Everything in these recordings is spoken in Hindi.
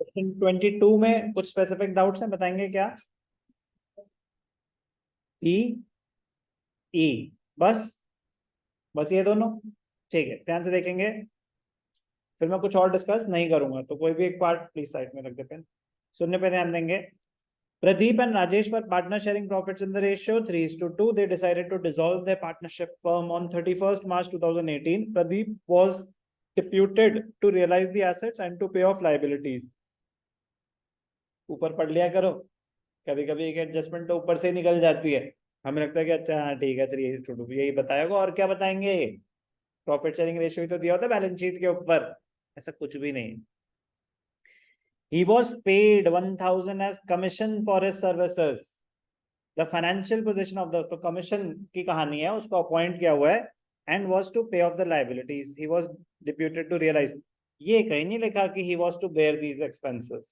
क्वेश्चन 22 में कुछ स्पेसिफिक डाउट्स हैं, बताएंगे क्या? ई ई बस ये दोनों। ठीक है, ध्यान से देखेंगे, फिर मैं कुछ और डिस्कस नहीं करूंगा, तो कोई भी एक पार्ट प्लीज साइड में रख देते हैं, सुनने पे ध्यान देंगे। Pradeep and Rajesh were partner sharing profits in the ratio 3:2. They decided to dissolve their partnership firm on 31st March 2018. Pradeep was deputed to realize the assets and to pay off liabilities. ऊपर पढ़ लिया करो, कभी कभी एक एडजस्टमेंट तो ऊपर से निकल जाती है, हमें लगता है कि अच्छा हाँ ठीक है 3:2, यही बताया होगा और क्या बताएंगे? प्रॉफिट शेयरिंग रेशियो ही तो दिया होता है बैलेंस शीट के ऊपर, ऐसा कुछ भी नहीं। He was paid 1,000 as commission for his services. The financial position of the, तो कमीशन की कहानी है, उसको अपॉइंट किया हुआ है, and was to pay off the liabilities. He was deputed to realize. ये कहीं नहीं लिखा कि he was to bear these expenses.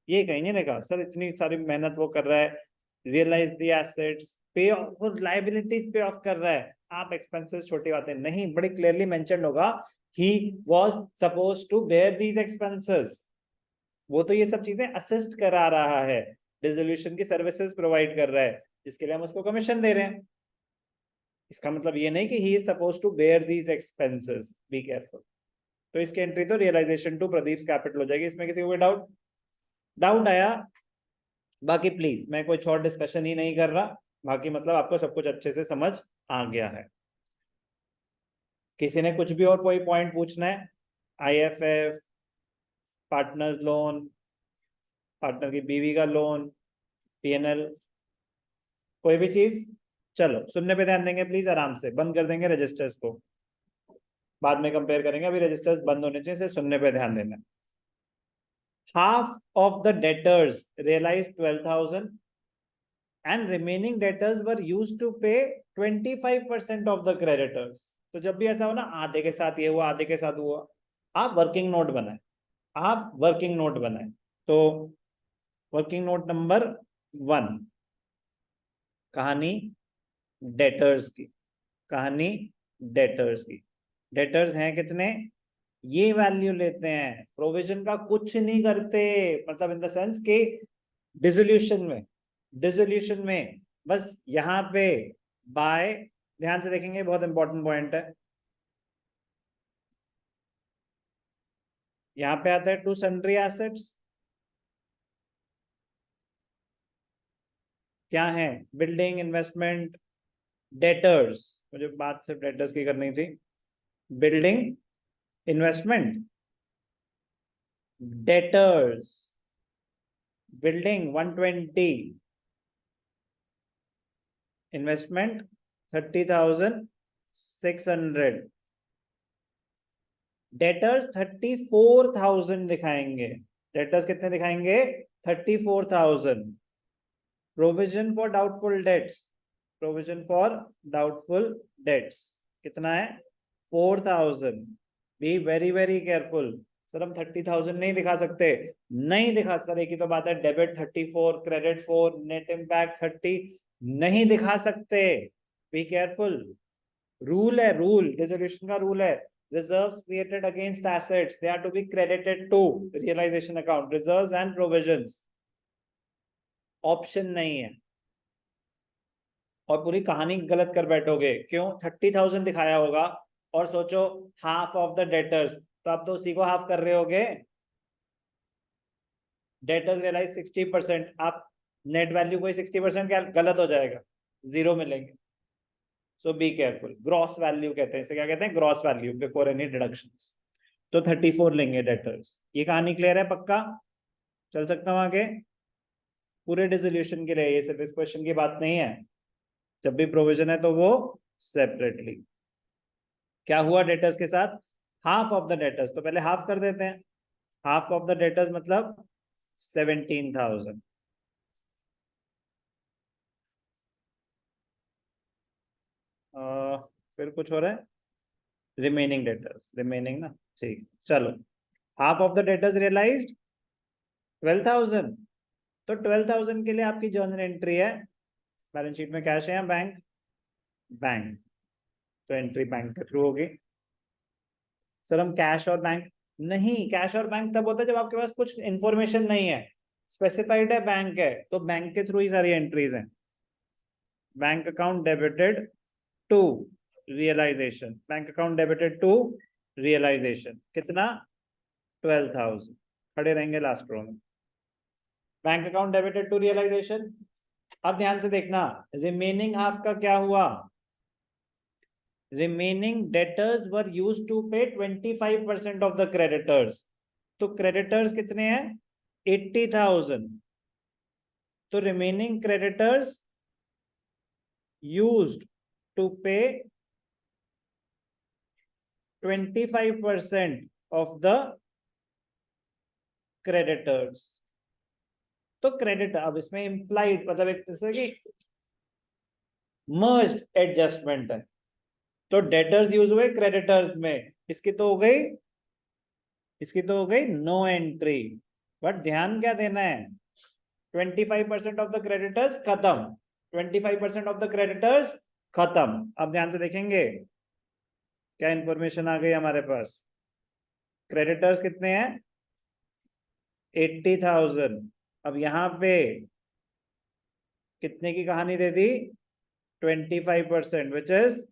ये कहीं नहीं लिखा सर, इतनी सारी मेहनत वो कर रहा है, realize the assets, pay off, वो liabilities pay off कर रहा है, आप expenses छोटी बातें नहीं, बड़ी clearly mentioned होगा he was supposed to bear these expenses. वो तो ये सब चीजें असिस्ट करा रहा है, डिसोल्यूशन की सर्विसेज प्रोवाइड कर रहा है, जिसके लिए हम उसको कमीशन दे रहे हैं। इसका मतलब ये नहीं कि he is suppose to bear these expenses, be careful. तो इसकी एंट्री तो रियलाइजेशन टू प्रदीप कैपिटल हो जाएगी। इसमें किसी को डाउट डाउट आया? बाकी प्लीज, मैं कुछ और डिस्कशन ही नहीं कर रहा, बाकी मतलब आपको सब कुछ अच्छे से समझ आ गया है। किसी ने कुछ भी और कोई पॉइंट पूछना है? आईएफएफ, पार्टनर्स लोन, पार्टनर की बीवी का लोन, पीएनएल, कोई भी चीज? चलो सुनने पे ध्यान देंगे प्लीज, आराम से बंद कर देंगे रजिस्टर्स को, बाद में कंपेयर करेंगे, अभी रजिस्टर्स बंद होने चाहिए, सिर्फ सुनने पे ध्यान देना। Half of the debtors realise 12,000 and remaining debtors were used to pay 25% of the creditors. तो जब भी ऐसा हो ना, आधे के साथ ये हुआ आधे के साथ हुआ, आप वर्किंग नोट बनाए, आप वर्किंग नोट बनाए। तो वर्किंग नोट नंबर 1, कहानी डेटर्स की, कहानी डेटर्स की। डेटर्स हैं कितने? ये वैल्यू लेते हैं, प्रोविजन का कुछ नहीं करते, मतलब इन द सेंस के डिसोल्यूशन में, डिसोल्यूशन में बस यहाँ पे बाय, ध्यान से देखेंगे बहुत इंपॉर्टेंट पॉइंट है, यहाँ पे आता है टू सन्ड्री एसेट्स, क्या है? बिल्डिंग, इन्वेस्टमेंट, डेटर्स, मुझे बात सिर्फ डेटर्स की करनी थी, building, investment, debtors, building 120, investment 30,600, debtors 34,000 दिखाएंगे। डेटर्स कितने दिखाएंगे? 34,000। Provision for doubtful debts, provision for doubtful debts कितना है? 4,000। Be very very careful. Sir हम 30,000 नहीं दिखा सकते, नहीं दिखा सर, एक ही तो बात है, डेबिट 34, क्रेडिट 4, नेट इम्पैक्ट 30, नहीं दिखा सकते, बी केयरफुल। रूल है, रूल, डिसोल्यूशन का रूल है, reserves created against assets, they are to be credited to realization account, reserves and provisions, option नहीं है। और पूरी कहानी गलत कर बैठोगे, क्यों? 30,000 दिखाया होगा और सोचो हाफ ऑफ द डेटर्स, तो आप तो उसी को हाफ कर रहे होगे। डेटर्स रियलाइज 60%, आप नेट वैल्यू को 60% गलत हो जाएगा, जीरो मिलेंगे। सो बी केयरफुल। ग्रॉस वैल्यू कहते हैं इसे, क्या कहते हैं? Gross value before any deductions. तो 34 लेंगे डेटर्स। ये कहानी क्लियर है? पक्का चल सकता हूं आगे? पूरे डिसोल्यूशन के लिए, ये सिर्फ इस क्वेश्चन की बात नहीं है, जब भी प्रोविजन है तो वो सेपरेटली। क्या हुआ डेटर्स के साथ? हाफ ऑफ द डेटर्स, तो पहले हाफ कर देते हैं, हाफ ऑफ द डेटर्स मतलब 17,000। फिर कुछ हो रहा है? रिमेनिंग डेटर्स, रिमेनिंग ना, ठीक, चलो। Half of the debtors realised 12,000, तो 12,000 के लिए आपकी जर्नल एंट्री है, बैलेंस शीट में कैश है या बैंक? बैंक, तो एंट्री बैंक के थ्रू होगी। सर हम कैश और बैंक नहीं, कैश और बैंक तब होता है जब आपके पास कुछ इंफॉर्मेशन नहीं है, स्पेसिफाइड है बैंक है, तो बैंक के थ्रू ही सारी एंट्रीज हैं। Bank account debited to realisation, bank account debited to realisation, कितना? 12,000। खड़े रहेंगे लास्ट रो में। Bank account debited to realisation. अब ध्यान से देखना, रिमेनिंग हाफ का क्या हुआ? Remaining debtors were used to pay 25% of the creditors. तो क्रेडिटर्स कितने हैं? 80,000। तो remaining creditors used to pay 25% of the creditors. तो क्रेडिट, अब इसमें इंप्लाइड मतलब एक तरह की मर्ज्ड एडजस्टमेंट है। तो डेटर्स यूज हुए क्रेडिटर्स में, इसकी तो हो गई, इसकी तो हो गई नो एंट्री। बट ध्यान क्या देना है, 25% ऑफ द क्रेडिटर्स खत्म, 25% ऑफ द क्रेडिटर्स खत्म। अब ध्यान से देखेंगे क्या इंफॉर्मेशन आ गई हमारे पास। क्रेडिटर्स कितने हैं? 80,000। अब यहां पे कितने की कहानी दे दी? 25%, विच इज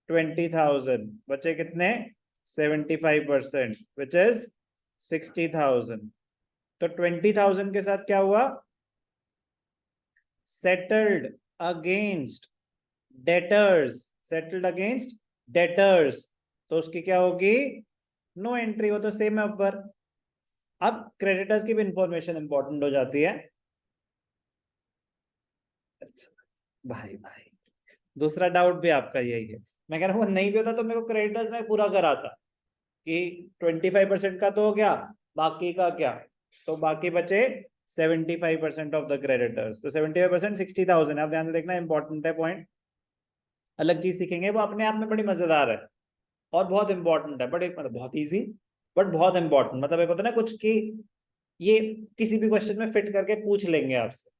20,000। बचे कितने? 75%, विच इज 60,000। तो 20,000 के साथ क्या हुआ? Settled against debtors, settled against debtors, तो उसकी क्या होगी? No entry. वो तो सेम है ऊपर। अब क्रेडिटर्स की भी इंफॉर्मेशन इंपॉर्टेंट हो जाती है। अच्छा, भाई भाई दूसरा डाउट भी आपका यही है। मैं कह रहा हूँ वो नहीं भी होता तो मेरे को क्रेडिटर्स में पूरा कराता कि 25% का तो हो गया, बाकी का क्या? तो बाकी बचे 75% ऑफ द क्रेडिटर्स। तो 75% 60,000। आप ध्यान से देखना, इंपॉर्टेंट है पॉइंट। अलग चीज सीखेंगे, वो अपने आप में बड़ी मजेदार है और बहुत इंपॉर्टेंट है, बट मतलब बहुत इजी बट बहुत इंपॉर्टेंट। मतलब एक होता है ना कुछ कि ये किसी भी क्वेश्चन में फिट करके पूछ लेंगे आपसे,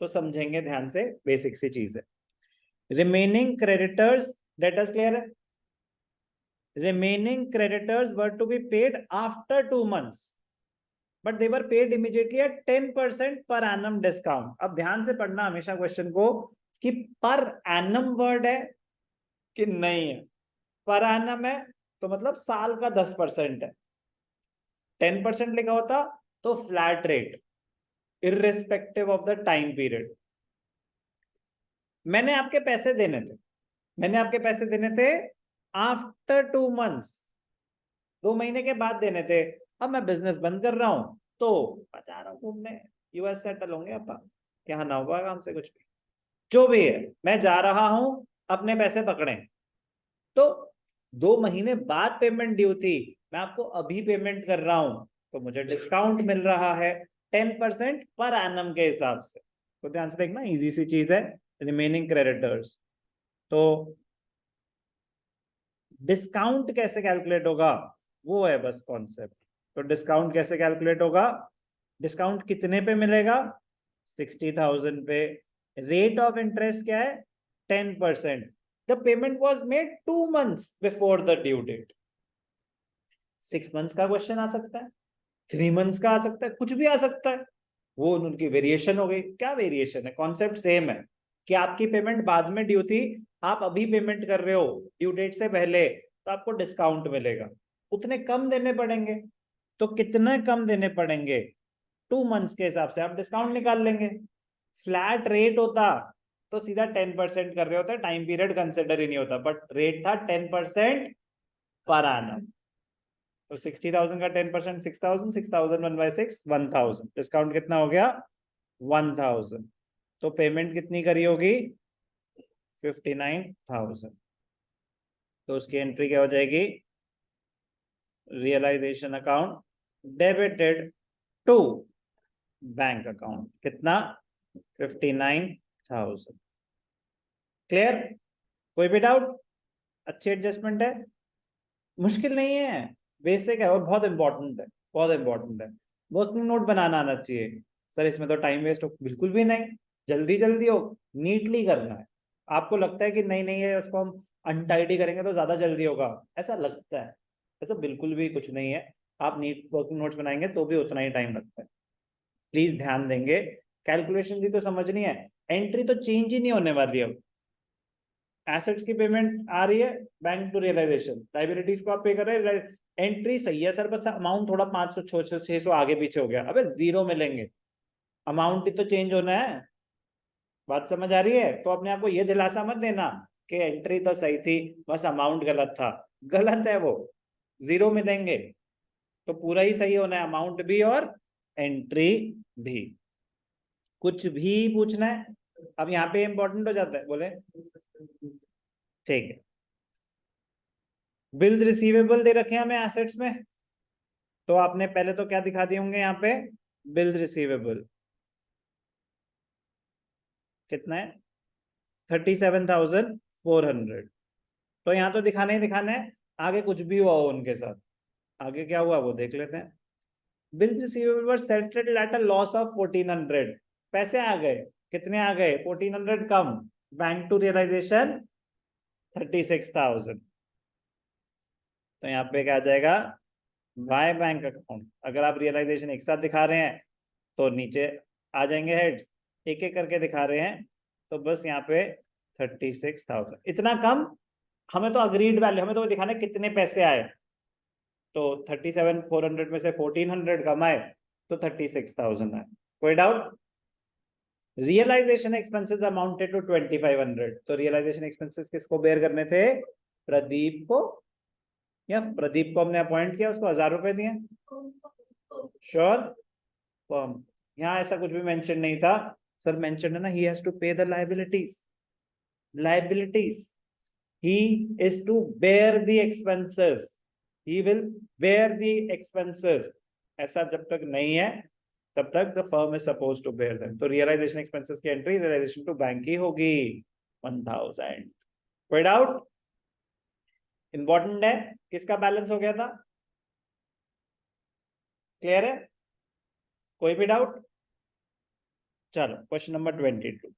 तो समझेंगे ध्यान से, बेसिक सी चीज है। रिमेनिंग क्रेडिटर्स, डेटर्स क्लियर है? Remaining creditors were to be paid after 2 months but they were paid immediately at 10% per annum discount. अब ध्यान से पढ़ना हमेशा क्वेश्चन को कि पर एनम वर्ड है कि नहीं है। पर एनम है तो मतलब साल का 10% है। 10% लिखा होता तो flat rate, irrespective of the time period. मैंने आपके पैसे देने थे, मैंने आपके पैसे देने थे आफ्टर 2 months, 2 महीने के बाद देने थे। अब मैं बिजनेस बंद कर रहा हूं तो मैं जा रहा हूँ घूमने, यूएस सेटल होंगे अपन, यहाँ ना होगा काम से कुछ भी, जो भी है मैं जा रहा हूं, अपने पैसे पकड़े। तो 2 महीने बाद पेमेंट ड्यू थी, मैं आपको अभी पेमेंट कर रहा हूं, तो मुझे डिस्काउंट मिल रहा है 10% पर एनम के हिसाब से। तो ध्यान से देखना, इजी सी चीज है। रिमेनिंग क्रेडिटर्स, तो डिस्काउंट कैसे कैलकुलेट होगा वो है बस कॉन्सेप्ट। तो डिस्काउंट कैसे कैलकुलेट होगा? डिस्काउंट कितने पे मिलेगा? 60,000 पे। रेट ऑफ इंटरेस्ट क्या है? 10%। The payment was made 2 months before the due date. 6 months का क्वेश्चन आ सकता है, 3 months का आ सकता है, कुछ भी आ सकता है। वो उनकी वेरिएशन हो गई। क्या वेरिएशन है? कॉन्सेप्ट सेम है कि आपकी पेमेंट बाद में ड्यू थी, आप अभी पेमेंट कर रहे हो ड्यू डेट से पहले, तो आपको डिस्काउंट मिलेगा, उतने कम देने पड़ेंगे। तो कितने कम देने पड़ेंगे? 2 months के हिसाब से आप डिस्काउंट निकाल लेंगे। फ्लैट रेट होता तो सीधा 10% कर रहे होते, टाइम पीरियड कंसिडर ही नहीं होता, बट रेट था 10% पर एनम। तो 60,000 का 10% 6,000, 6,000 1/6 1,000, डिस्काउंट कितना हो गया? 1,000। तो पेमेंट कितनी करी होगी? 59,000। तो उसकी एंट्री क्या हो जाएगी? Realisation account debited to bank account, कितना? 59,000। क्लियर? कोई भी डाउट? अच्छी एडजस्टमेंट है, मुश्किल नहीं है, बेसिक है और बहुत इंपॉर्टेंट है, बहुत इंपॉर्टेंट है। वर्किंग नोट बनाना आना चाहिए। सर इसमें तो टाइम वेस्ट हो, बिल्कुल भी नहीं, जल्दी जल्दी हो, नीटली करना है। आपको लगता है कि नहीं नहीं है उसको हम अनटाइडी करेंगे तो ज्यादा जल्दी होगा, ऐसा लगता है, ऐसा बिल्कुल भी कुछ नहीं है। आप नीट वर्किंग नोट्स बनाएंगे तो भी उतना ही टाइम लगता है। प्लीज ध्यान देंगे, कैलकुलेशन भी तो समझनी है, एंट्री तो चेंज ही नहीं होने वाली है। एसेट्स की पेमेंट आ रही है बैंक टू रियलाइजेशन, लाइबिलिटीज को आप पे कर रहे हैं, एंट्री सही है सर, बस अमाउंट थोड़ा 500 600 आगे पीछे हो गया, अबे जीरो मिलेंगे, अमाउंट ही तो चेंज होना है। बात समझ आ रही है? तो अपने आप को ये दिलासा मत देना कि एंट्री तो सही थी, बस अमाउंट गलत था। गलत है वो, जीरो मिलेंगे। तो पूरा ही सही होना है, अमाउंट भी और एंट्री भी। कुछ भी पूछना है अब यहाँ पे इंपॉर्टेंट हो जाता है, बोले ठीक है। बिल्स रिसीवेबल दे रखे हैं हमें एसेट्स में, तो आपने पहले तो क्या दिखा दिए होंगे यहाँ पे, बिल्स रिसीवेबल कितना है 37,400। तो यहाँ तो दिखाना ही दिखाना है, आगे कुछ भी हुआ हो उनके साथ, आगे क्या हुआ वो देख लेते हैं। Bills receivable were settled at a loss of 1400, पैसे आ गए, कितने आ गए 1400 कम, बैंक टू रियलाइजेशन 36,000। तो यहाँ पे क्या आ जाएगा, वाई बैंक अकाउंट। अगर आप रियलाइजेशन एक साथ दिखा रहे हैं तो नीचे आ जाएंगे हेड्स, एक एक करके दिखा रहे हैं तो बस यहाँ पे 36,000, इतना कम। हमें तो अग्रीड वैल्यू, हमें तो दिखाना है कितने पैसे आए, तो 37,400 में से 1,400 कमाए तो 36,000 आए। कोई doubt? Realisation expenses amounted to 2,500, तो रियलाइजेशन एक्सपेंसेस किसको बेयर करने थे, प्रदीप को, या प्रदीप को हमने अपॉइंट किया, उसको 1,000 रुपए दिए, श्योर फर्म। यहाँ ऐसा कुछ भी मेंशन नहीं था सर, मेंशन है ना, ही हैज टू पे the liabilities, liabilities, he is to bear the expenses, he will bear the expenses, ऐसा जब तक नहीं है तब तक the firm is suppose to bear them. तो रियलाइजेशन एक्सपेंसेस की एंट्री रियलाइजेशन टू बैंक की होगी 1,000। कोई डाउट? इंपॉर्टेंट है, किसका बैलेंस हो गया था, क्लियर है? कोई भी डाउट? चलो क्वेश्चन नंबर 22।